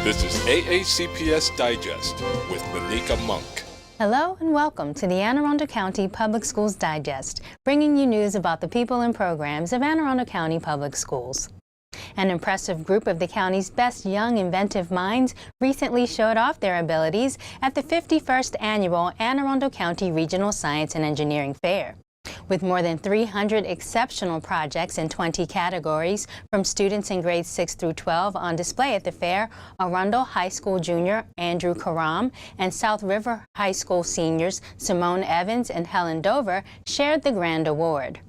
This is AACPS Digest with Maneka Monk. Hello and welcome to the Anne Arundel County Public Schools Digest, bringing you news about the people and programs of Anne Arundel County Public Schools. An impressive group of the county's best young inventive minds recently showed off their abilities at the 51st Annual Anne Arundel County Regional Science and Engineering Fair. With more than 300 exceptional projects in 20 categories from students in grades 6 through 12 on display at the fair, Arundel High School junior Andrew Karam and South River High School seniors Simone Evans and Helen Dover shared the grand award.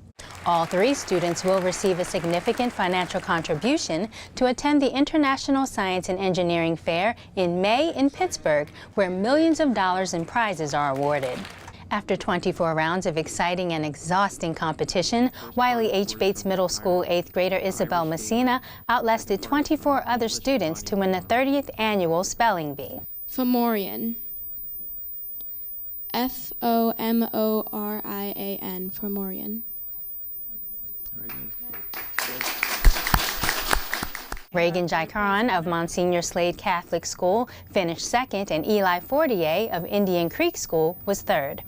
All three students will receive a significant financial contribution to attend the International Science and Engineering Fair in May in Pittsburgh, where millions of dollars in prizes are awarded. After 24 rounds of exciting and exhausting competition, Wiley H. Bates Middle School 8th grader Isabel Messina outlasted 24 other students to win the 30th annual spelling bee. Fomorian. F-O-M-O-R-I-A-N. Fomorian. Reagan Jaikaran of Monsignor Slade Catholic School finished second, and Eli Fortier of Indian Creek School was third.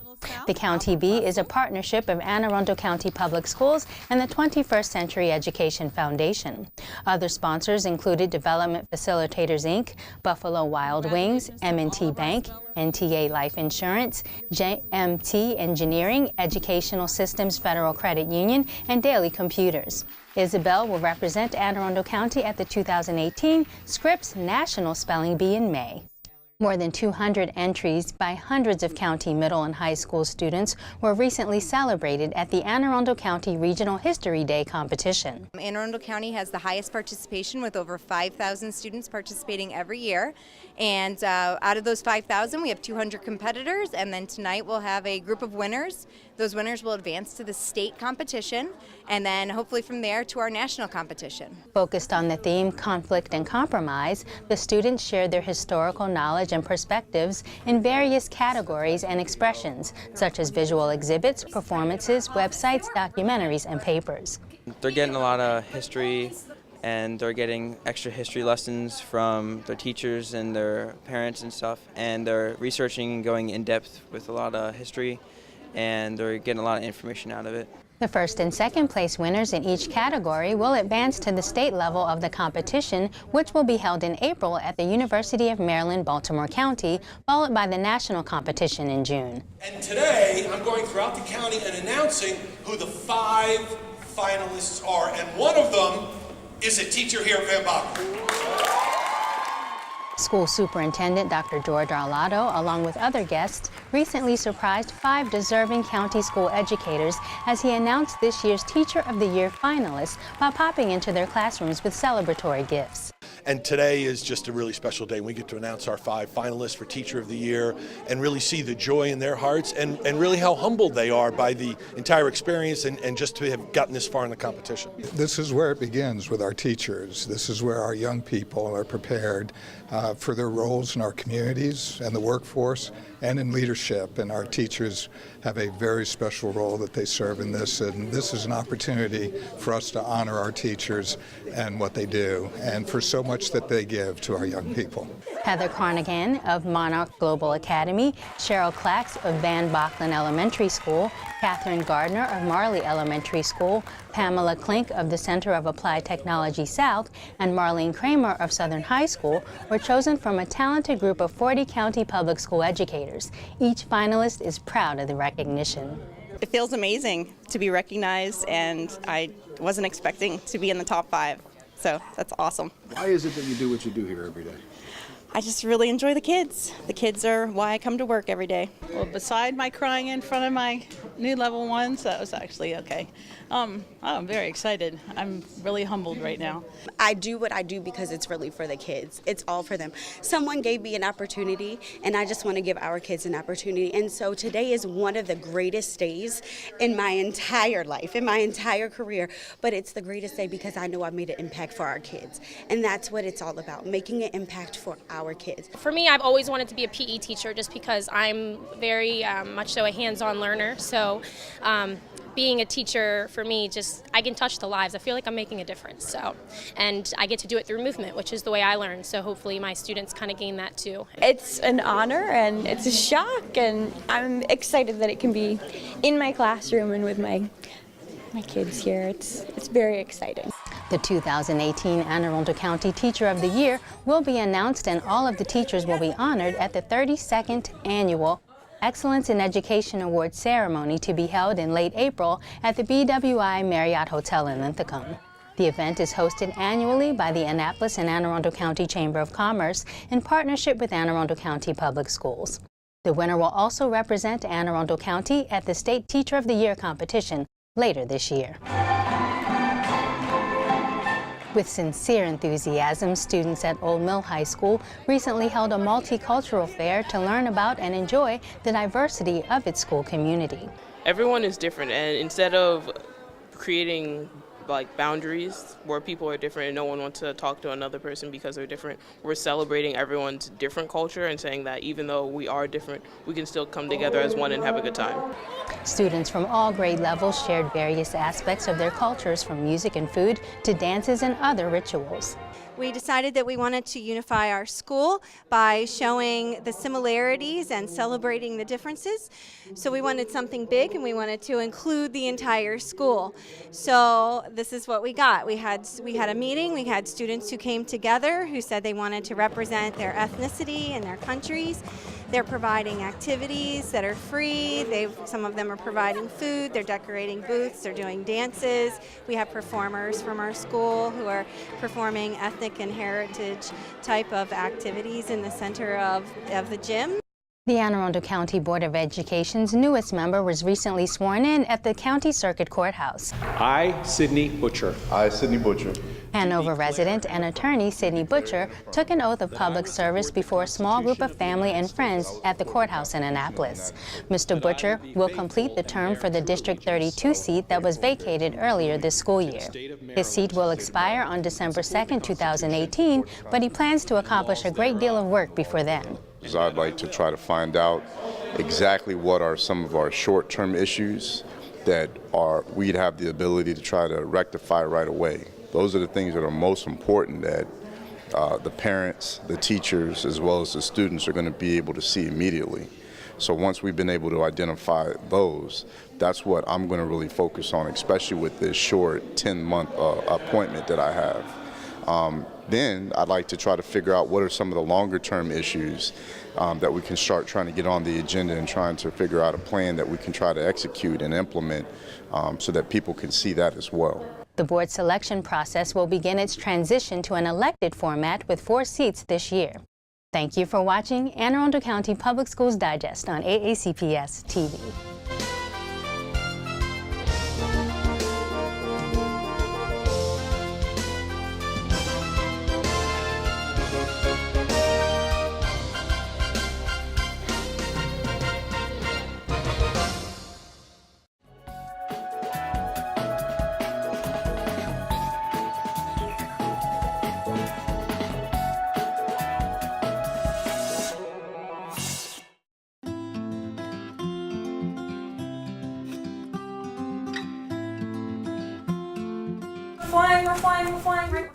The County Bee is a partnership of Anne Arundel County Public Schools and the 21st Century Education Foundation. Other sponsors included Development Facilitators, Inc., Buffalo Wild Wings, M&T Bank, NTA Life Insurance, JMT Engineering, Educational Systems Federal Credit Union, and Daily Computers. Isabel will represent Anne Arundel County at the 2018 Scripps National Spelling Bee in May. More than 200 entries by hundreds of county middle and high school students were recently celebrated at the Anne Arundel County Regional History Day competition. Anne Arundel County has the highest participation with over 5,000 students participating every year. And out of those 5,000, we have 200 competitors, and then tonight we'll have a group of winners. Those winners will advance to the state competition, and then hopefully from there to our national competition. Focused on the theme Conflict and Compromise, the students shared their historical knowledge and perspectives in various categories and expressions, such as visual exhibits, performances, websites, documentaries, and papers. They're getting a lot of history, and they're getting extra history lessons from their teachers and their parents and stuff, and they're researching and going in depth with a lot of history, and they're getting a lot of information out of it. The first and second place winners in each category will advance to the state level of the competition, which will be held in April at the University of Maryland, Baltimore County, followed by the national competition in June. And today, I'm going throughout the county and announcing who the 5 finalists are, and one of them is a teacher here at Van Bach. School Superintendent Dr. George Arlotto, along with other guests, recently surprised 5 deserving county school educators as he announced this year's Teacher of the Year finalists by popping into their classrooms with celebratory gifts. And today is just a really special day. We get to announce our 5 finalists for Teacher of the Year and really see the joy in their hearts and really how humbled they are by the entire experience and just to have gotten this far in the competition. This is where it begins with our teachers. This is where our young people are prepared for their roles in our communities and the workforce and in leadership. And our teachers have a very special role that they serve in this. And this is an opportunity for us to honor our teachers and what they do, and for so much that they give to our young people. Heather Carnahan of Monarch Global Academy, Cheryl Clax of Van Bachlen Elementary School, Catherine Gardner of Marley Elementary School, Pamela Klink of the Center of Applied Technology South, and Marlene Kramer of Southern High School were chosen from a talented group of 40 county public school educators. Each finalist is proud of the recognition. It feels amazing to be recognized, and I wasn't expecting to be in the top 5, so that's awesome. Why is it that you do what you do here every day? I just really enjoy the kids. The kids are why I come to work every day. Well, beside my crying in front of my new level ones, that was actually okay. I'm very excited. I'm really humbled right now. I do what I do because it's really for the kids. It's all for them. Someone gave me an opportunity, and I just want to give our kids an opportunity. And so today is one of the greatest days in my entire life, in my entire career. But it's the greatest day because I know I made an impact for our kids. And that's what it's all about, making an impact for our kids. For me, I've always wanted to be a PE teacher just because I'm very much so a hands-on learner. So being a teacher for me, I can touch the lives. I feel like I'm making a difference. So, and I get to do it through movement, which is the way I learn. So hopefully my students kind of gain that too. It's an honor and it's a shock, and I'm excited that it can be in my classroom and with my kids here. It's very exciting. The 2018 Anne Arundel County Teacher of the Year will be announced, and all of the teachers will be honored at the 32nd Annual Excellence in Education Award ceremony to be held in late April at the BWI Marriott Hotel in Linthicum. The event is hosted annually by the Annapolis and Anne Arundel County Chamber of Commerce in partnership with Anne Arundel County Public Schools. The winner will also represent Anne Arundel County at the State Teacher of the Year competition later this year. With sincere enthusiasm, students at Old Mill High School recently held a multicultural fair to learn about and enjoy the diversity of its school community. Everyone is different, and instead of creating boundaries where people are different and no one wants to talk to another person because they're different, we're celebrating everyone's different culture and saying that even though we are different, we can still come together as one and have a good time. Students from all grade levels shared various aspects of their cultures, from music and food to dances and other rituals. We decided that we wanted to unify our school by showing the similarities and celebrating the differences. So we wanted something big, and we wanted to include the entire school. So this is what we got. We had a meeting. We had students who came together who said they wanted to represent their ethnicity and their countries. They're providing activities that are free. Some of them are providing food. They're decorating booths. They're doing dances. We have performers from our school who are performing ethnic and heritage type of activities in the center of the gym. The Anne Arundel County Board of Education's newest member was recently sworn in at the County Circuit Courthouse. I, Sidney Butcher. I, Sidney Butcher. Hanover resident and attorney Sidney Butcher took an oath of public service before a small group of family and friends at the courthouse in Annapolis. Mr. Butcher will complete the term for the District 32 seat that was vacated earlier this school year. His seat will expire on December 2nd, 2018, but he plans to accomplish a great deal of work before then. I'd like to try to find out exactly what are some of our short-term issues that we'd have the ability to try to rectify right away. Those are the things that are most important that the parents, the teachers, as well as the students are going to be able to see immediately. So once we've been able to identify those, that's what I'm going to really focus on, especially with this short 10-month appointment that I have. Then I'd like to try to figure out what are some of the longer-term issues that we can start trying to get on the agenda and trying to figure out a plan that we can try to execute and implement so that people can see that as well. The board selection process will begin its transition to an elected format with 4 seats this year. Thank you for watching Anne Arundel County Public Schools Digest on AACPS-TV.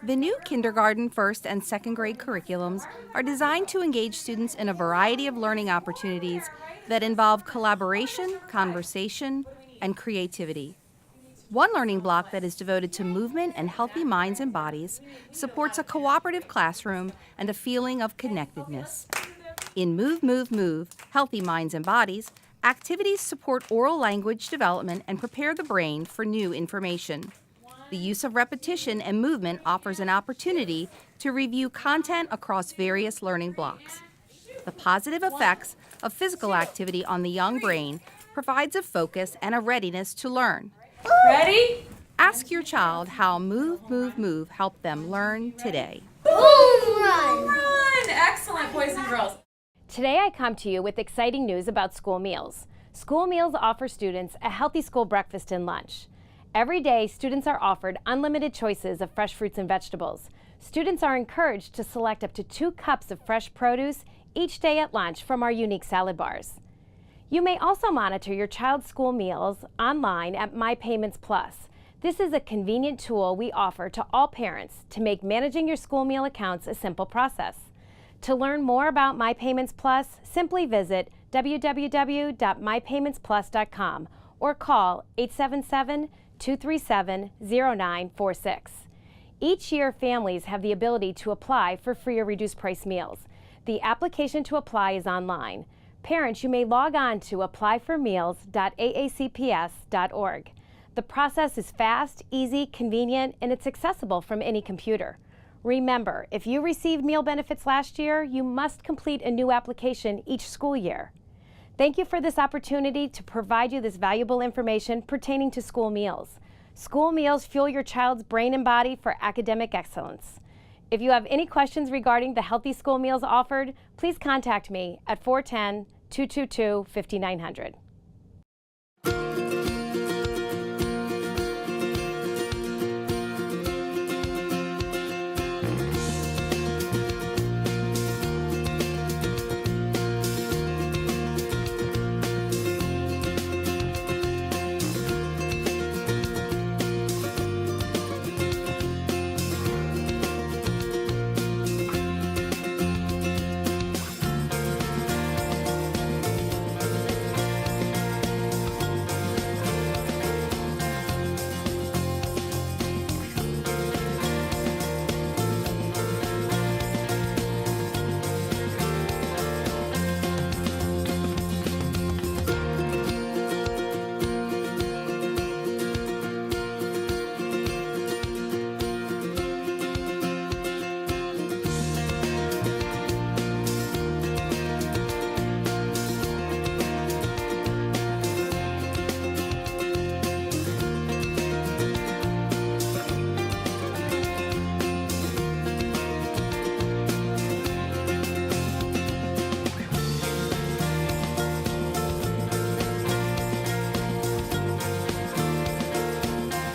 The new kindergarten, first, and second grade curriculums are designed to engage students in a variety of learning opportunities that involve collaboration, conversation, and creativity. One learning block that is devoted to movement and healthy minds and bodies supports a cooperative classroom and a feeling of connectedness. In Move, Move, Move, Healthy Minds and Bodies, activities support oral language development and prepare the brain for new information. The use of repetition and movement offers an opportunity to review content across various learning blocks. The positive effects of physical activity on the young brain provides a focus and a readiness to learn. Ready? Ask your child how Move, Move, Move helped them learn today. Boom, run! Excellent, boys and girls. Today I come to you with exciting news about school meals. School meals offer students a healthy school breakfast and lunch. Every day, students are offered unlimited choices of fresh fruits and vegetables. Students are encouraged to select up to 2 cups of fresh produce each day at lunch from our unique salad bars. You may also monitor your child's school meals online at My Payments Plus. This is a convenient tool we offer to all parents to make managing your school meal accounts a simple process. To learn more about My Payments Plus, simply visit www.mypaymentsplus.com or call 877-237-0946. Each year, families have the ability to apply for free or reduced price meals. The application to apply is online. Parents, you may log on to applyformeals.aacps.org. The process is fast, easy, convenient, and it's accessible from any computer. Remember, if you received meal benefits last year, you must complete a new application each school year. Thank you for this opportunity to provide you this valuable information pertaining to school meals. School meals fuel your child's brain and body for academic excellence. If you have any questions regarding the healthy school meals offered, please contact me at 410-222-5900.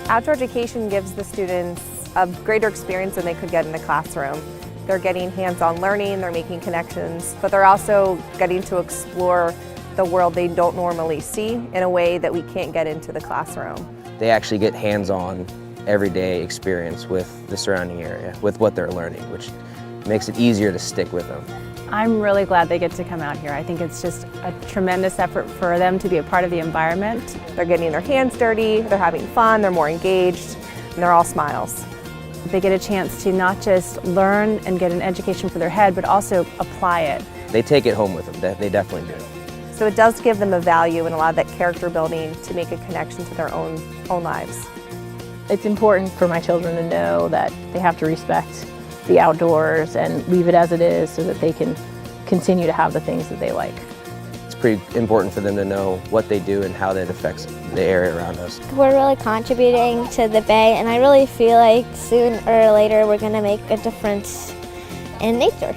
Outdoor education gives the students a greater experience than they could get in the classroom. They're getting hands-on learning, they're making connections, but they're also getting to explore the world they don't normally see in a way that we can't get into the classroom. They actually get hands-on, everyday experience with the surrounding area, with what they're learning, which makes it easier to stick with them. I'm really glad they get to come out here. I think it's just a tremendous effort for them to be a part of the environment. They're getting their hands dirty, they're having fun, they're more engaged, and they're all smiles. They get a chance to not just learn and get an education for their head, but also apply it. They take it home with them, they definitely do. So it does give them a value and a lot of that character building to make a connection to their own lives. It's important for my children to know that they have to respect the outdoors and leave it as it is so that they can continue to have the things that they like. It's pretty important for them to know what they do and how that affects the area around us. We're really contributing to the Bay, and I really feel like sooner or later we're going to make a difference in nature.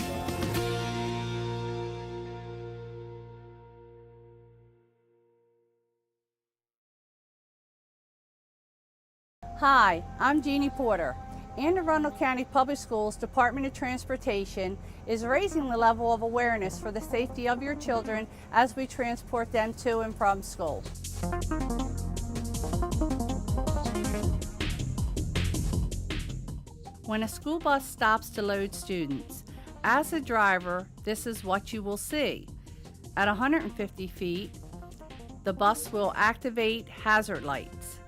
Hi, I'm Jeannie Porter. Arundel County Public Schools Department of Transportation is raising the level of awareness for the safety of your children as we transport them to and from school. When a school bus stops to load students, as a driver, this is what you will see. At 150 feet, the bus will activate hazard lights.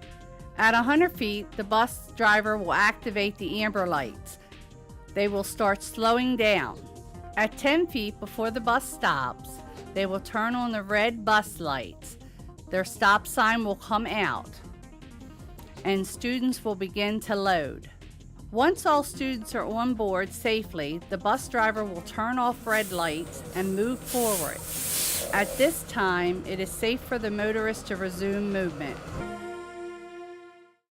At 100 feet, the bus driver will activate the amber lights. They will start slowing down. At 10 feet before the bus stops, they will turn on the red bus lights. Their stop sign will come out, and students will begin to load. Once all students are on board safely, the bus driver will turn off red lights and move forward. At this time, it is safe for the motorist to resume movement.